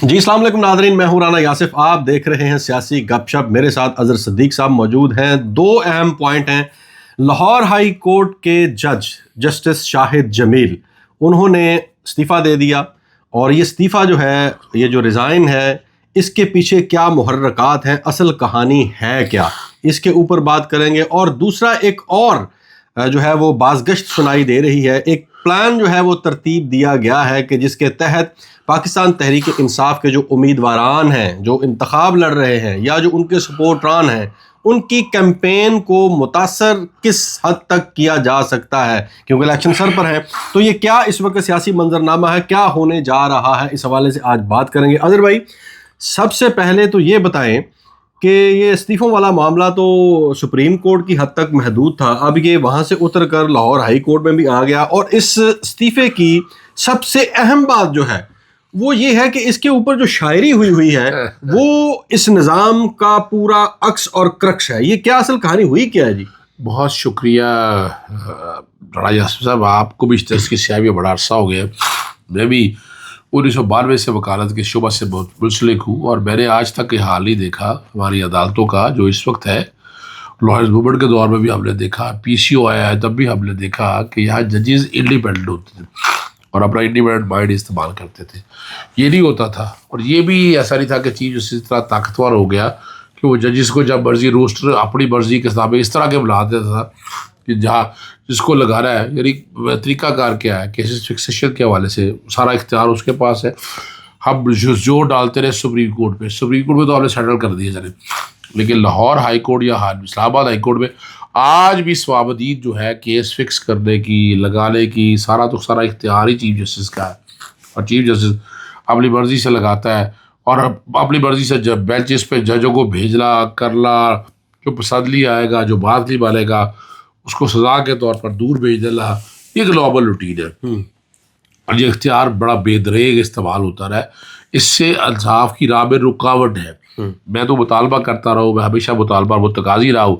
جی السلام علیکم ناظرین، میں ہوں رانا یاسف، آپ دیکھ رہے ہیں سیاسی گپ شپ۔ میرے ساتھ اظہر صدیق صاحب موجود ہیں۔ دو اہم پوائنٹ ہیں۔ لاہور ہائی کورٹ کے جج جسٹس شاہد جمیل، انہوں نے استعفیٰ دے دیا، اور یہ استعفیٰ جو ہے، یہ جو ریزائن ہے، اس کے پیچھے کیا محرکات ہیں، اصل کہانی ہے کیا، اس کے اوپر بات کریں گے۔ اور دوسرا ایک اور جو ہے وہ بازگشت سنائی دے رہی ہے، ایک پلان جو ہے وہ ترتیب دیا گیا ہے کہ جس کے تحت پاکستان تحریک انصاف کے جو امیدواران ہیں، جو انتخاب لڑ رہے ہیں، یا جو ان کے سپورٹران ہیں، ان کی کیمپین کو متاثر کس حد تک کیا جا سکتا ہے، کیونکہ الیکشن سر پر ہے۔ تو یہ کیا اس وقت سیاسی منظرنامہ ہے، کیا ہونے جا رہا ہے، اس حوالے سے آج بات کریں گے۔ اظہر بھائی، سب سے پہلے تو یہ بتائیں کہ یہ استعفوں والا معاملہ تو سپریم کورٹ کی حد تک محدود تھا، اب یہ وہاں سے اتر کر لاہور ہائی کورٹ میں بھی آ گیا، اور اس استعفے کی سب سے اہم بات جو ہے وہ یہ ہے کہ اس کے اوپر جو شاعری ہوئی ہے وہ اس نظام کا پورا عکس اور کرکش ہے۔ یہ کیا اصل کہانی ہوئی کیا ہے جی؟ بہت شکریہ رانا یاسف صاحب، آپ کو بھی اس طرح کی سیاحی میں بڑا عرصہ ہو گیا۔ میں بھی 1992 سے وکالت کے شعبہ سے بہت منسلک ہوں، اور میں نے آج تک یہ حال نہیں دیکھا ہماری عدالتوں کا جو اس وقت ہے۔ لارنس موومنٹ کے دور میں بھی ہم نے دیکھا، پی سی او آیا ہے تب بھی ہم نے دیکھا کہ یہاں ججز انڈیپینڈنٹ ہوتے تھے اور اپنا انڈیپینڈنٹ مائنڈ استعمال کرتے تھے۔ یہ نہیں ہوتا تھا، اور یہ بھی ایسا نہیں تھا کہ چیز اسی طرح طاقتور ہو گیا کہ وہ ججز کو جب مرضی روسٹر اپنی مرضی کے حساب اس طرح کے بنا دیتا تھا کہ جہاں جس کو لگانا ہے، یعنی طریقہ کار کیا ہے، کیسز فکسیشن کے حوالے سے سارا اختیار اس کے پاس ہے۔ ہم جو ڈالتے رہے سپریم کورٹ میں تو ہم نے سیٹل کر دیا جانے، لیکن لاہور ہائی کورٹ یا اسلام آباد ہائی کورٹ میں آج بھی سوابدید جو ہے کیس فکس کرنے کی، لگانے کی، سارا اختیار ہی چیف جسٹس کا ہے، اور چیف جسٹس اپنی مرضی سے لگاتا ہے، اور اپنی مرضی سے جب بینچز پہ ججوں کو بھیجنا کرنا، جو پسند لی آئے گا، جو بات نہیں مانے گا اس کو سزا کے طور پر دور بھیج دینا، یہ گلوبل روٹین ہے، اور یہ اختیار بڑا بے دریغ استعمال ہوتا رہا ہے۔ اس سے انصاف کی راہ میں رکاوٹ ہے۔ میں تو مطالبہ کرتا رہا ہوں، میں ہمیشہ مطالبہ متقاضی رہا ہوں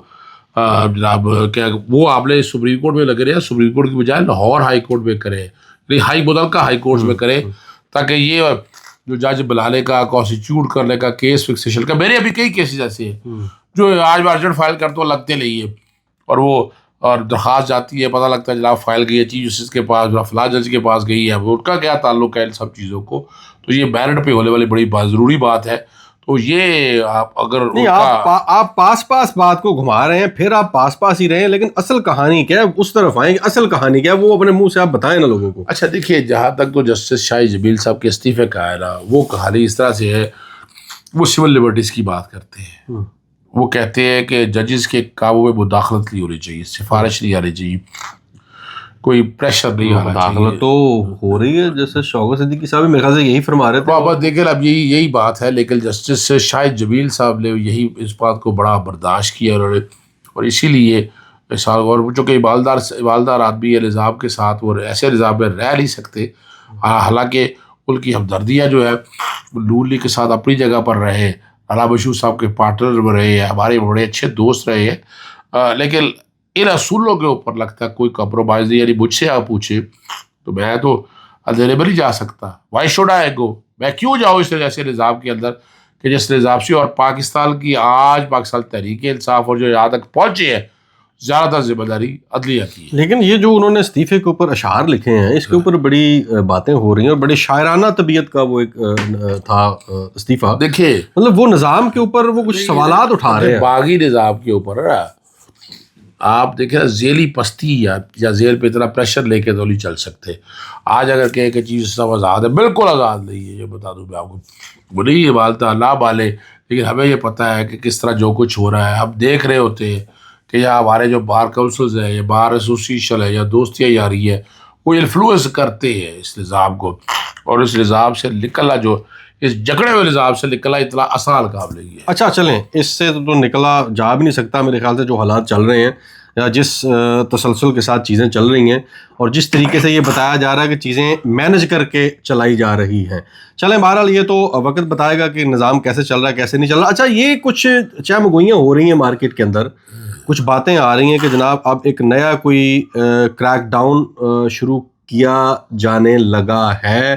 جناب کہ وہ آپ نے سپریم کورٹ میں لگے رہے، سپریم کورٹ کی بجائے لاہور ہائی کورٹ میں کرے، متعلقہ ہائی کورٹ میں کرے، تاکہ یہ جو جج بلانے کا، کانسٹیچیوٹ کرنے کا، کیس فکسیشن کا، میرے ابھی کئی کیسز ایسے ہیں جو آج میں ارجنٹ فائل کرتا ہوں لگتے نہیں ہے، اور وہ اور درخواست جاتی ہے، پتہ لگتا ہے جناب فائل گئی ہے چیف جسٹس کے پاس، فلاں جج کے پاس گئی ہے، وہ ان کا کیا تعلق ہے ان سب چیزوں کو۔ تو یہ میرٹ پہ ہونے والی بڑی ضروری بات ہے۔ تو یہ آپ اگر نہیں، آپ پاس بات کو گھما رہے ہیں، پھر آپ پاس ہی رہے ہیں، لیکن اصل کہانی کیا ہے اس طرف آئیں گے۔ اصل کہانی کیا ہے وہ اپنے منہ سے آپ بتائیں نا لوگوں کو۔ اچھا دیکھیے، جہاں تک تو جسٹس شاہد جمیل صاحب کے استعفے کا ہے نا، وہ کہانی اس طرح سے ہے، وہ سول لبرٹیز کی بات کرتے ہیں۔ وہ کہتے ہیں کہ ججز کے کاموں میں مداخلت نہیں ہونی چاہیے، سفارش نہیں آنی چاہیے، کوئی پریشر نہیں آنا چاہیے۔ مداخلت تو ہو رہی ہے، جیسے شوکت صدیقی صاحب میرے خیال سے یہی فرما رہے تھے۔ بابا دیکھیں، اب یہی بات ہے، لیکن جسٹس شاہد جمیل صاحب نے یہی اس بات کو بڑا برداشت کیا، انہوں نے، اور اسی لیے اور چونکہ ایماندار آدمی ہے، نظام کے ساتھ وہ ایسے نظام میں رہ نہیں سکتے، حالانکہ ان کی ہمدردیاں جو ہے نون لیگ کے ساتھ اپنی جگہ پر رہے، علامہ مشہور صاحب کے پارٹنر میں رہے ہیں، ہمارے بڑے اچھے دوست رہے ہیں، لیکن ان اصولوں کے اوپر لگتا ہے کوئی کمپرومائز نہیں۔ یعنی مجھ سے آپ پوچھے تو میں تو اندھیرے میں نہیں جا سکتا، وائی شوڈ آئی گو، میں کیوں جاؤں اس ایسے نظام کے اندر کہ جس نظام سے، اور پاکستان تحریک انصاف اور جو یہاں تک پہنچے ہیں، زیادہ تر ذمہ داری عدلیہ کی ہے۔ لیکن یہ جو انہوں نے استعفے کے اوپر اشعار لکھے ہیں، اس کے اوپر بڑی باتیں ہو رہی ہیں، اور بڑی شاعرانہ طبیعت کا وہ ایک تھا استعفیٰ۔ دیکھیے، مطلب وہ نظام کے اوپر وہ کچھ سوالات اٹھا رہے ہیں، باغی نظام کے اوپر آپ دیکھیں ذیلی پستی یا ذیل پہ اتنا پریشر لے کے تو نہیں چل سکتے۔ آج اگر کہے کہ چیز سب آزاد ہے، بالکل آزاد نہیں ہے، یہ بتا دوں میں آپ کو، وہ نہیں یہ بالتا نہ بالے، لیکن ہمیں یہ پتہ ہے کہ کس طرح جو کچھ ہو رہا ہے، ہم دیکھ رہے ہوتے ہیں کہ یہاں ہمارے جو بار کونسلز ہیں، یا بار ایسوسیشن ہے، یا دوستیاں یاری ہے، وہ انفلوئنس کرتے ہیں اس نظام کو، اور اس نظام سے نکلنا، جو اس جکڑے ہوئے نظام سے نکلنا اتنا آسان کام نہیں ہے۔ اچھا چلیں، اس سے تو نکلا جا بھی نہیں سکتا میرے خیال سے، جو حالات چل رہے ہیں یا جس تسلسل کے ساتھ چیزیں چل رہی ہیں، اور جس طریقے سے یہ بتایا جا رہا ہے کہ چیزیں مینج کر کے چلائی جا رہی ہیں۔ چلیں، بہرحال یہ تو وقت بتائے گا کہ نظام کیسے چل رہا ہے کیسے نہیں چل رہا۔ اچھا، یہ کچھ چہمگوئیاں ہو رہی ہیں مارکیٹ کے اندر، کچھ باتیں آ رہی ہیں کہ جناب اب ایک نیا کوئی کریک ڈاؤن شروع کیا جانے لگا ہے،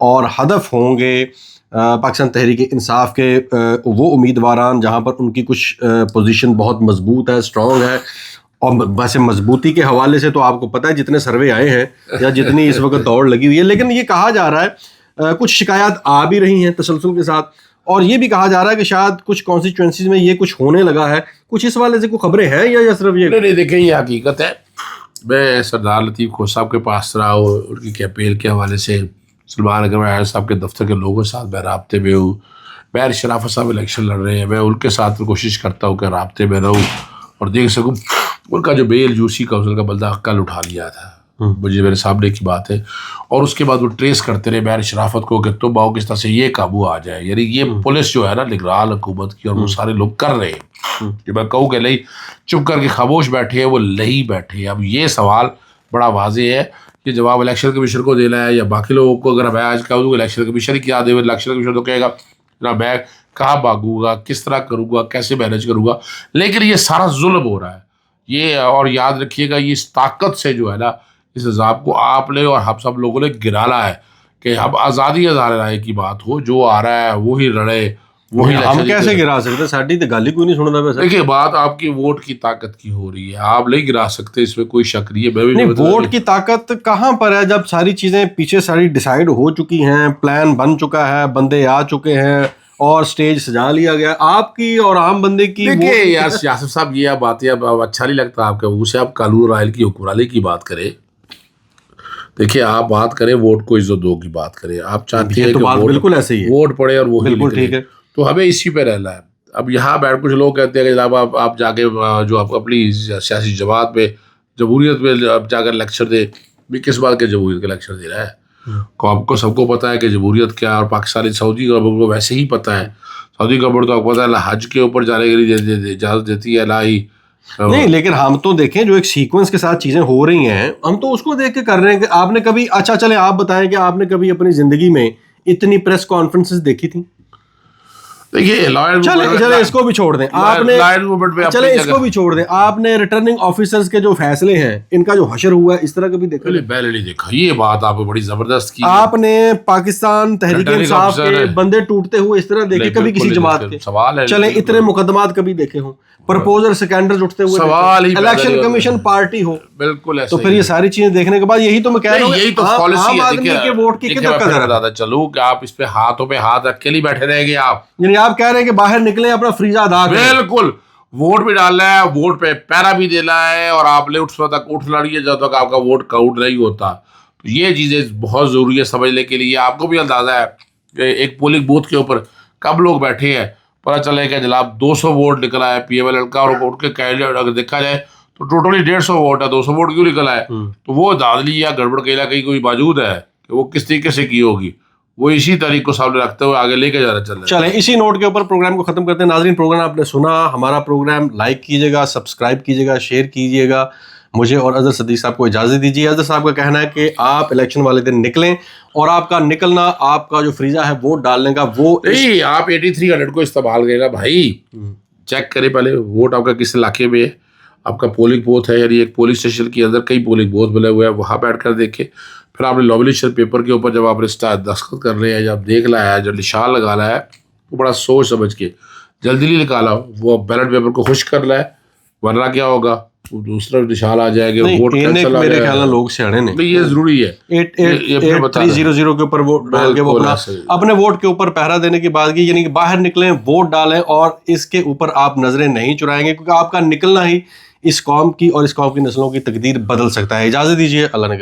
اور ہدف ہوں گے پاکستان تحریک انصاف کے وہ امیدواران جہاں پر ان کی کچھ پوزیشن بہت مضبوط ہے، اسٹرانگ ہے، اور ویسے مضبوطی کے حوالے سے تو آپ کو پتہ ہے جتنے سروے آئے ہیں یا جتنی اس وقت دوڑ لگی ہوئی ہے، لیکن یہ کہا جا رہا ہے کچھ شکایات آ بھی رہی ہیں تسلسل کے ساتھ، اور یہ بھی کہا جا رہا ہے کہ شاید کچھ کانسٹیچوئنسیز میں یہ کچھ ہونے لگا ہے، کچھ اس والے سے کوئی خبریں ہیں یا صرف یہ؟ نہیں دیکھیں یہ حقیقت ہے. میں سردار لطیف کھوسہ صاحب کے پاس رہا ہوں، ان کی کیمپین کے حوالے سے سلمان اکرم عیاض صاحب کے دفتر کے لوگوں کے ساتھ میں رابطے میں ہوں. بہر شرافت صاحب الیکشن لڑ رہے ہیں، میں ان کے ساتھ کوشش کرتا ہوں کہ رابطے میں رہوں اور دیکھ سکوں. ان کا جو بیل یوسی کونسل کا بندہ کل اٹھا لیا تھا، مجھے میرے سامنے کی بات ہے، اور اس کے بعد وہ ٹریس کرتے رہے بہر شرافت کو کہ تم آؤ کس طرح سے یہ قابو آ جائے. یعنی یہ پولیس جو ہے نا لبرال حکومت کی، اور وہ سارے لوگ کر رہے ہیں. جو میں کہوں کہ نہیں چپ کر کے خاموش بیٹھے ہیں وہ نہیں بیٹھے ہیں. اب یہ سوال بڑا واضح ہے کہ جواب الیکشن کمیشن کو دینا ہے یا باقی لوگوں کو. اگر میں آج کہوں تو الیکشن کمیشن کی یاد ہے، الیکشن کمیشن تو کہے گا جناب میں کہاں بھاگوں گا، کس طرح کروں گا، کیسے مینیج کروں گا. لیکن یہ سارا ظلم ہو رہا ہے یہ، اور یاد رکھیے گا یہ اس طاقت سے جو ہے نا اس عذاب کو آپ نے اور ہم سب لوگوں نے گرانا ہے کہ اب آزادی رائے کی بات ہو، جو آ رہا ہے وہی لڑے وہی. ہم کیسے گرا سکتے؟ ساڈی تو گل ہی کوئی نہیں سنتا. ویسے دیکھیے بات آپ کی ووٹ کی طاقت کی ہو رہی ہے، آپ نہیں گرا سکتے، اس میں کوئی شک نہیں ہے. میں بھی نہیں، ووٹ کی طاقت کہاں پر ہے جب ساری چیزیں پیچھے ساری ڈیسائیڈ ہو چکی ہیں، پلان بن چکا ہے، بندے آ چکے ہیں اور سٹیج سجا لیا گیا. آپ کی اور عام بندے کی دیکھیے یار سیاست صاحب یہ باتیں اب اچھا نہیں لگتا آپ کے منہ سے. آپ قانون رائل کی حکمرانی کی بات کریں. دیکھیے آپ بات کریں ووٹ کو عزت دو کی بات کریں. آپ چاہتے ہیں کہ بالکل ایسے ہی ووٹ پڑے اور وہی بالکل ٹھیک ہے، تو ہمیں اسی پہ رہنا ہے. اب یہاں بیٹھ کچھ لوگ کہتے ہیں کہ جناب آپ جا کے جو آپ اپنی سیاسی جماعت میں جمہوریت میں آپ جا کر لیکچر دے. بھی کس بات کے جمہوریت کا لیکچر دے رہا ہے؟ آپ کو سب کو پتہ ہے کہ جمہوریت کیا، اور پاکستانی سعودی گورنمنٹ کو ویسے ہی پتہ ہے. سعودی گورنمنٹ تو آپ کو پتہ ہے حج کے اوپر جانے کے لیے اجازت دیتی ہے لاہی. نہیں لیکن ہم تو دیکھیں جو ایک سیکوینس کے ساتھ چیزیں ہو رہی ہیں ہم تو اس کو دیکھ کے کر رہے ہیں کہ آپ نے کبھی، اچھا چلیں آپ بتائیں کہ آپ نے کبھی اپنی زندگی میں اتنی پریس کانفرنسز دیکھی تھیں؟ دیکھیے چلے اس کو بھی چھوڑ دیں، آپ نے چلے اس کو بھی چھوڑ دیں، آپ نے ریٹرننگ آفیسرز کے جو فیصلے ہیں ان کا جو حشر ہوا ہے اس طرح کبھی دیکھا؟ پہلے نہیں دیکھا. یہ بات آپ نے بڑی زبردست کی. آپ نے پاکستان تحریک انصاف کے بندے ٹوٹتے ہوئے اس طرح دیکھے کبھی کسی جماعت کے؟ سوال ہے. چلیں اتنے مقدمات کبھی دیکھے ہوں، پرپوزر سکینڈلز اٹھتے ہوئے، سوال ہی الیکشن کمیشن پارٹی ہو، بالکل ایسے. تو پھر یہ ساری چیزیں دیکھنے کے بعد یہی تو میں کہہ رہا ہوں، یہی تو پالیسی ہے. آدمی کے ووٹ کی کدھر قدر ہے؟ چلو کہ آپ اس پہ ہاتھوں پہ ہاتھ رکھ کے نہیں بیٹھے رہیں گے آپ. یعنی آپ کہہ رہے ہیں کہ باہر نکلیں اپنا فریضہ ادا کریں. بالکل ووٹ بھی ڈالنا ہے، ووٹ پہ پیرا بھی دینا ہے، اور آپ نے اس وقت تک اٹھ لڑی ہے جب تک آپ کا ووٹ کاؤنٹ نہیں ہوتا. تو یہ چیزیں بہت ضروری ہے سمجھنے کے لیے. آپ کو بھی اندازہ ہے کہ ایک پولنگ بوتھ کے اوپر کب لوگ بیٹھے ہیں. پتہ چلے کہ جناب 200 ووٹ نکلا ہے پی ایم ایل کا، اور ان کے کینڈیڈیٹ اگر دیکھا جائے تو ٹوٹلی 150 ووٹ ہے. 200 ووٹ کیوں نکلا ہے؟ تو وہ دھاندلی یا گڑبڑ کہیں نہ کہیں کوئی موجود ہے کہ وہ کس طریقے سے کی ہوگی. وہ اسی طریق کو سامنے رکھتے ہوئے آگے لے کے جانا چل رہا ہے. چلیں اسی نوٹ کے اوپر پروگرام کو ختم کرتے ہیں. ناظرین پروگرام آپ نے سنا، ہمارا پروگرام لائک کیجیے گا، سبسکرائب کیجیے گا، شیئر کیجیے گا. مجھے اور اظہر صدیق صاحب کو اجازت دیجیے. اظہر صاحب کا کہنا ہے کہ آپ الیکشن والے دن نکلیں، اور آپ کا نکلنا، آپ کا جو فریضہ ہے ووٹ ڈالنے کا، وہ نہیں آپ 8300 کو استعمال کریں گا بھائی. چیک کریں پہلے ووٹ آپ کا کس علاقے میں ہے، آپ کا پولنگ بوتھ ہے. یعنی ایک پولنگ اسٹیشن کے اندر کئی پولنگ بوتھ بنے ہوئے ہیں، وہاں بیٹھ کر دیکھیں. پھر آپ نے نامینیشن پیپر کے اوپر جب آپ نے دستخط کر رہے ہیں، جب دیکھ لایا ہے، جو نشان لگانا ہے وہ بڑا سوچ سمجھ کے جلدی نہیں نکالا. وہ بیلٹ پیپر کو خشک کر لائے، ورنہ کیا ہوگا وہ دوسرا نشان آ جائے گا، ووٹ کینسل. میرے خیال میں لوگ سیاڑے نے، یہ ضروری ہے 8300 کے اوپر ووٹ ڈال کے وہ اپنے ووٹ کے اوپر پہرا دینے کی بات کی. یعنی کہ باہر نکلیں، ووٹ ڈالیں، اور اس کے اوپر آپ نظریں نہیں چرائیں گے، کیونکہ آپ کا نکلنا ہی اس قوم کی اور اس قوم کی نسلوں کی تقدیر بدل سکتا ہے. اجازت دیجیے، اللہ نے